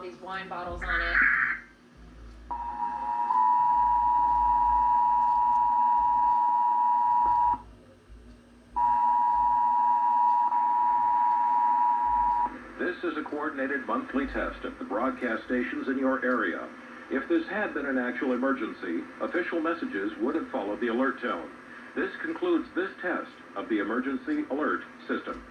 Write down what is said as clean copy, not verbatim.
all these wine bottles on it. This is a coordinated monthly test at the broadcast stations in your area. If this had been an actual emergency, official messages would have followed the alert tone. This concludes this test of the emergency alert system.